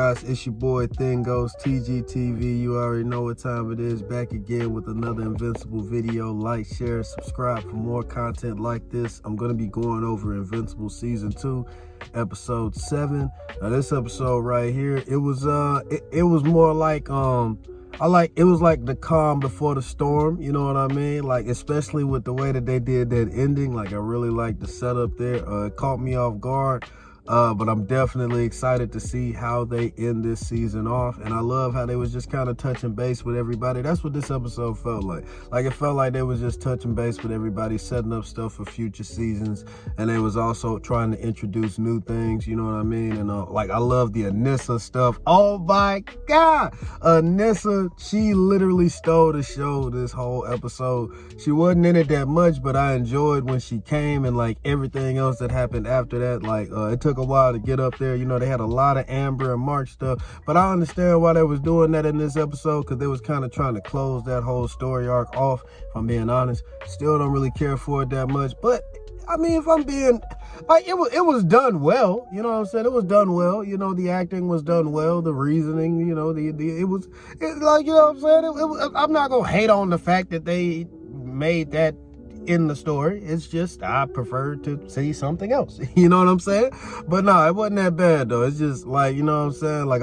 guys? It's your boy Thing Goes TGTV. You already know what time it is. Back again with another Invincible video. Like, share, subscribe for more content like this. I'm going to be going over Invincible Season 2, Episode 7. Now this episode right here, it was more like it was like the calm before the storm, you know what I mean? Like, especially with the way that they did that ending. Like, I really like the setup there. It caught me off guard. But I'm definitely excited to see how they end this season off. And I love how they was just kind of touching base with everybody. That's what this episode felt like. Like, it felt like they was just touching base with everybody, setting up stuff for future seasons. And they was also trying to introduce new things, you know what I mean? And like, I love the Anissa stuff. Oh my God! Anissa, she literally stole the show this whole episode. She wasn't in it that much, but I enjoyed when she came, and like everything else that happened after that. Like, it took a while to get up there. You know, they had a lot of Amber and Mark stuff, but I understand why they was doing that in this episode, because they was kind of trying to close that whole story arc off, if I'm being honest. Still don't really care for it that much, but I mean, if I'm being like, it was done well, you know what I'm saying? It was done well, you know, the acting was done well, the reasoning, you know, it like, you know what I'm saying? I'm not gonna hate on the fact that they made that in the story. It's just I prefer to see something else, you know what I'm saying? But no, it wasn't that bad though. It's just like, you know what I'm saying, like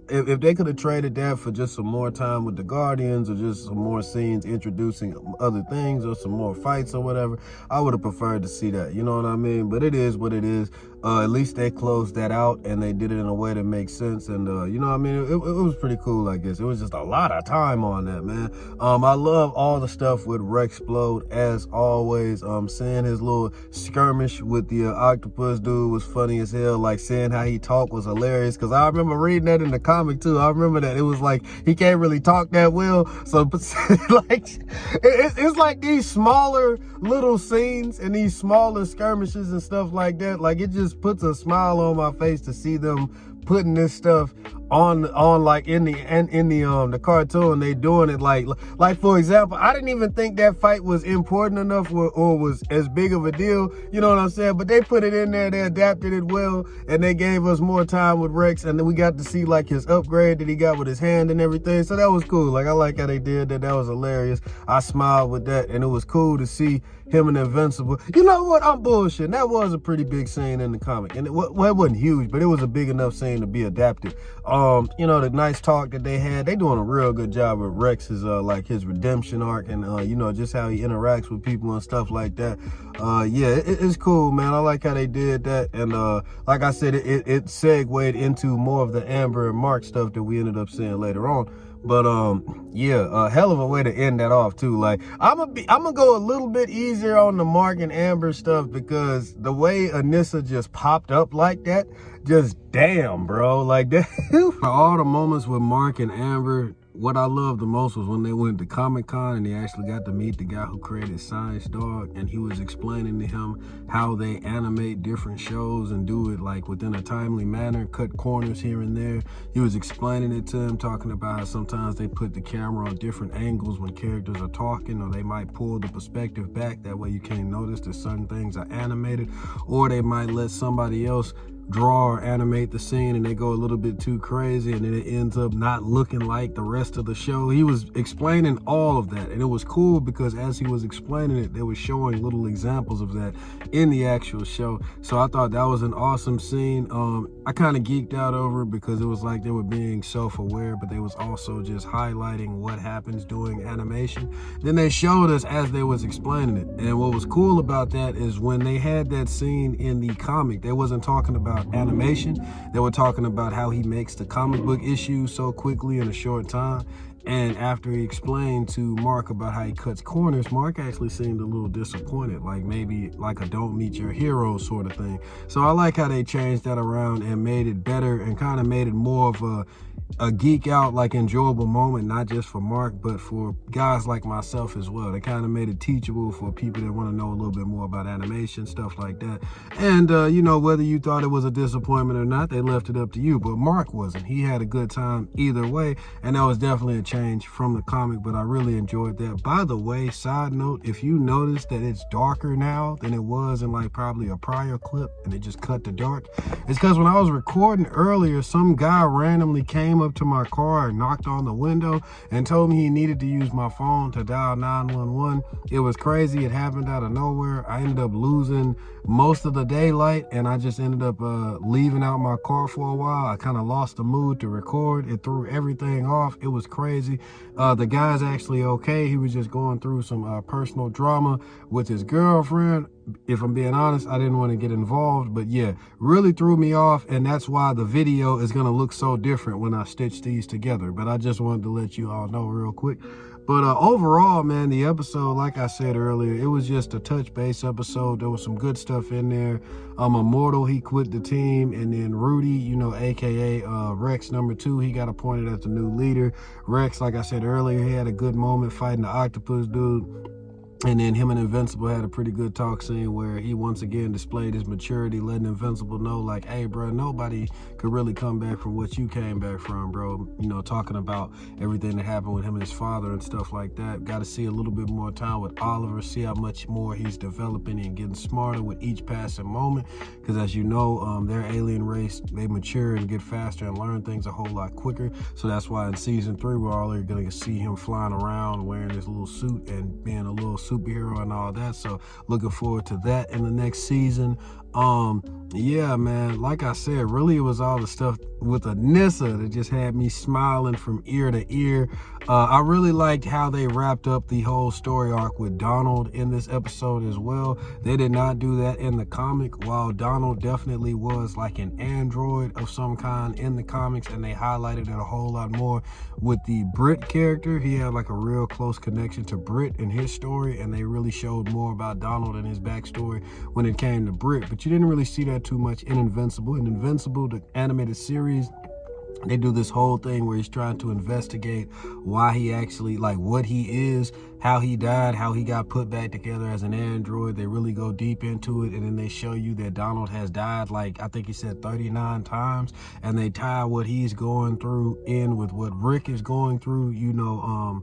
if they could have traded that for just some more time with the Guardians, or just some more scenes introducing other things, or some more fights or whatever, I would have preferred to see that, you know what I mean? But it is what it is. At least they closed that out, and they did it in a way that makes sense. And you know what I mean, it was pretty cool. I guess it was just a lot of time on that, man. I love all the stuff with Rexplode, as always. Seeing his little skirmish with the octopus dude was funny as hell. Like, seeing how he talked was hilarious, because I remember reading that in the comic too. I remember that it was like he can't really talk that well, so like it's like these smaller little scenes and these smaller skirmishes and stuff like that, like, it just puts a smile on my face to see them putting this stuff on like in the cartoon. They doing it like for example, I didn't even think that fight was important enough or was as big of a deal, you know what I'm saying? But they put it in there, they adapted it well, and they gave us more time with Rex, and then we got to see like his upgrade that he got with his hand and everything. So that was cool. Like, I like how they did that. That was hilarious. I smiled with that, and it was cool to see him and Invincible. You know what? I'm bullshitting. That was a pretty big scene in the comic, and it wasn't huge, but it was a big enough scene to be adapted. You know, the nice talk that they had. They doing a real good job with Rex's like his redemption arc, and you know, just how he interacts with people and stuff like that. Yeah, it's cool, man. I like how they did that, and like I said, it segued into more of the Amber and Mark stuff that we ended up seeing later on. But yeah, a hell of a way to end that off too. Like, I'm gonna go a little bit easier on the Mark and Amber stuff, because the way Anissa just popped up like that, just damn, bro, like that. All the moments with Mark and Amber, what I loved the most was when they went to Comic-Con and they actually got to meet the guy who created Science Dog, and he was explaining to him how they animate different shows and do it like within a timely manner, cut corners here and there. He was explaining it to him, talking about how sometimes they put the camera on different angles when characters are talking, or they might pull the perspective back, that way you can't notice that certain things are animated, or they might let somebody else draw or animate the scene and they go a little bit too crazy, and then it ends up not looking like the rest of the show. He was explaining all of that, and it was cool because as he was explaining it, they were showing little examples of that in the actual show. So I thought that was an awesome scene. I kind of geeked out over it because it was like they were being self-aware, but they was also just highlighting what happens during animation. Then they showed us as they was explaining it, and what was cool about that is when they had that scene in the comic, they wasn't talking about animation. They were talking about how he makes the comic book issues so quickly in a short time. And after he explained to Mark about how he cuts corners, Mark actually seemed a little disappointed, like maybe like a don't meet your hero sort of thing. So I like how they changed that around and made it better, and kind of made it more of a geek out, like enjoyable moment, not just for Mark, but for guys like myself as well. They kind of made it teachable for people that want to know a little bit more about animation, stuff like that. And you know, whether you thought it was a disappointment or not, they left it up to you. But Mark wasn't. He had a good time either way, and that was definitely a change from the comic, but I really enjoyed that. By the way, side note, if you notice that it's darker now than it was in like probably a prior clip and it just cut to dark, it's because when I was recording earlier, some guy randomly came up to my car and knocked on the window and told me he needed to use my phone to dial 911. It was crazy. It happened out of nowhere. I ended up losing most of the daylight, and I just ended up leaving out my car for a while. I kind of lost the mood to record. It threw everything off. It was crazy. The guy's actually okay. He was just going through some personal drama with his girlfriend. If I'm being honest, I didn't want to get involved, but yeah, really threw me off, and that's why the video is going to look so different when I stitch these together. But I just wanted to let you all know real quick. But overall, man, the episode, like I said earlier, it was just a touch base episode. There was some good stuff in there. Immortal, he quit the team, and then Rudy, you know, aka Rex number 2, he got appointed as the new leader. Rex, like I said earlier, he had a good moment fighting the octopus dude. And then him and Invincible had a pretty good talk scene where he once again displayed his maturity, letting Invincible know, like, hey, bro, nobody could really come back from what you came back from, bro. You know, talking about everything that happened with him and his father and stuff like that. Got to see a little bit more time with Oliver, see how much more he's developing and getting smarter with each passing moment. Because as you know, their alien race, they mature and get faster and learn things a whole lot quicker. So that's why in season 3, we're all going to see him flying around wearing this little suit and being a little superhero and all that. So looking forward to that in the next season. Yeah, man, like I said, really it was all the stuff with Anissa that just had me smiling from ear to ear. I really liked how they wrapped up the whole story arc with Donald in this episode as well. They did not do that in the comic, while Donald definitely was like an android of some kind in the comics, and they highlighted it a whole lot more with the Brit character. He had like a real close connection to Brit in his story, and they really showed more about Donald and his backstory when it came to Brit. But you didn't really see that too much in Invincible. In Invincible, the animated series, they do this whole thing where he's trying to investigate why he actually, like, what he is, how he died, how he got put back together as an android. They really go deep into it, and then they show you that Donald has died, like, I think he said 39 times, and they tie what he's going through in with what Rick is going through, you know,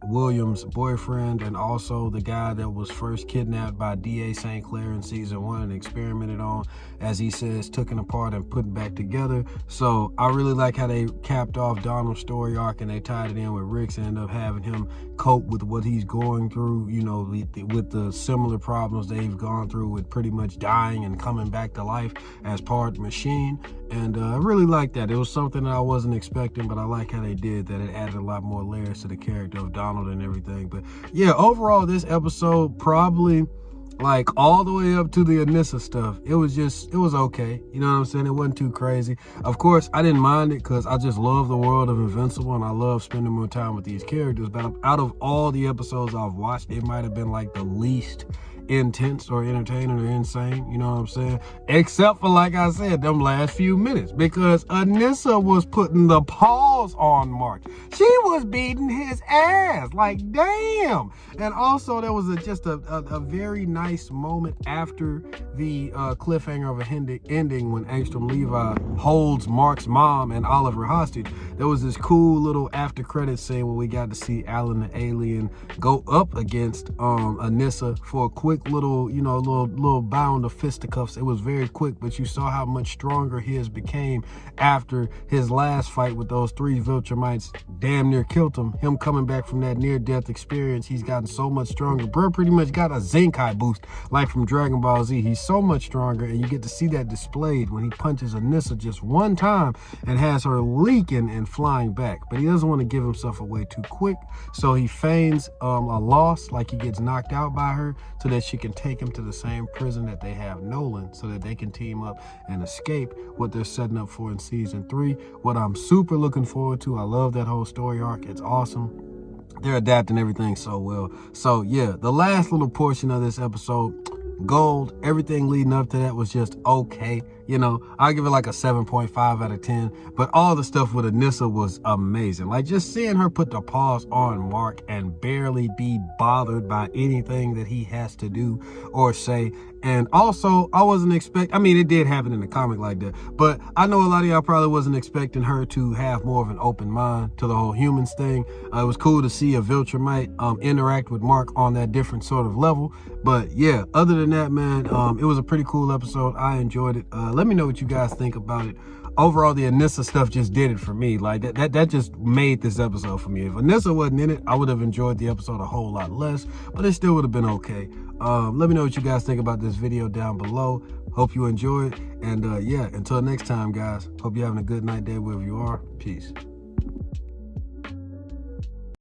William's boyfriend, and also the guy that was first kidnapped by D.A. St. Clair in season 1 and experimented on, as he says, took it apart and put it back together. So I really like how they capped off Donald's story arc and they tied it in with Rick's and ended up having him cope with what he's going through, you know, with the similar problems they've gone through with pretty much dying and coming back to life as part machine. And I really like that. It was something that I wasn't expecting, but I like how they did that. It added a lot more layers to the character of Donald and everything. But yeah, overall, this episode probably, like, all the way up to the Anissa stuff, it was okay. You know what I'm saying? It wasn't too crazy. Of course, I didn't mind it because I just love the world of Invincible and I love spending more time with these characters. But out of all the episodes I've watched, it might have been like the least intense or entertaining or insane, you know what I'm saying? Except for, like I said, them last few minutes, because Anissa was putting the paws on Mark. She was beating his ass, like, damn. And also there was just a very nice moment after the cliffhanger of a ending when Angstrom Levi holds Mark's mom and Oliver hostage. There was this cool little after credit scene where we got to see Alan the alien go up against Anissa for a quick little, you know, little bound of fisticuffs. It was very quick, but you saw how much stronger his became after his last fight with those 3 Viltrumites damn near killed him. Him coming back from that near-death experience, he's gotten so much stronger. Bro pretty much got a Zenkai boost, like from Dragon Ball Z. He's so much stronger, and you get to see that displayed when he punches Anissa just one time and has her leaking and flying back. But he doesn't want to give himself away too quick, so he feigns a loss, like he gets knocked out by her, so that she can take him to the same prison that they have Nolan, so that they can team up and escape what they're setting up for in season 3. What I'm super looking forward to. I love that whole story arc. It's awesome. They're adapting everything so well. So yeah, the last little portion of this episode, gold. Everything leading up to that was just okay. You know, I'll give it like a 7.5 out of 10. But all the stuff with Anissa was amazing. Like, just seeing her put the pause on Mark and barely be bothered by anything that he has to do or say. And also, I wasn't expecting, I mean, it did happen in the comic like that, but I know a lot of y'all probably wasn't expecting her to have more of an open mind to the whole humans thing. It was cool to see a Viltrumite interact with Mark on that different sort of level. But yeah, other than that, man, it was a pretty cool episode. I enjoyed it. Let me know what you guys think about it. Overall, the Anissa stuff just did it for me. Like, that just made this episode for me. If Anissa wasn't in it, I would have enjoyed the episode a whole lot less, but it still would have been okay. Let me know what you guys think about this video down below. Hope you enjoyed. And yeah, until next time, guys, hope you're having a good night, day, wherever you are. Peace.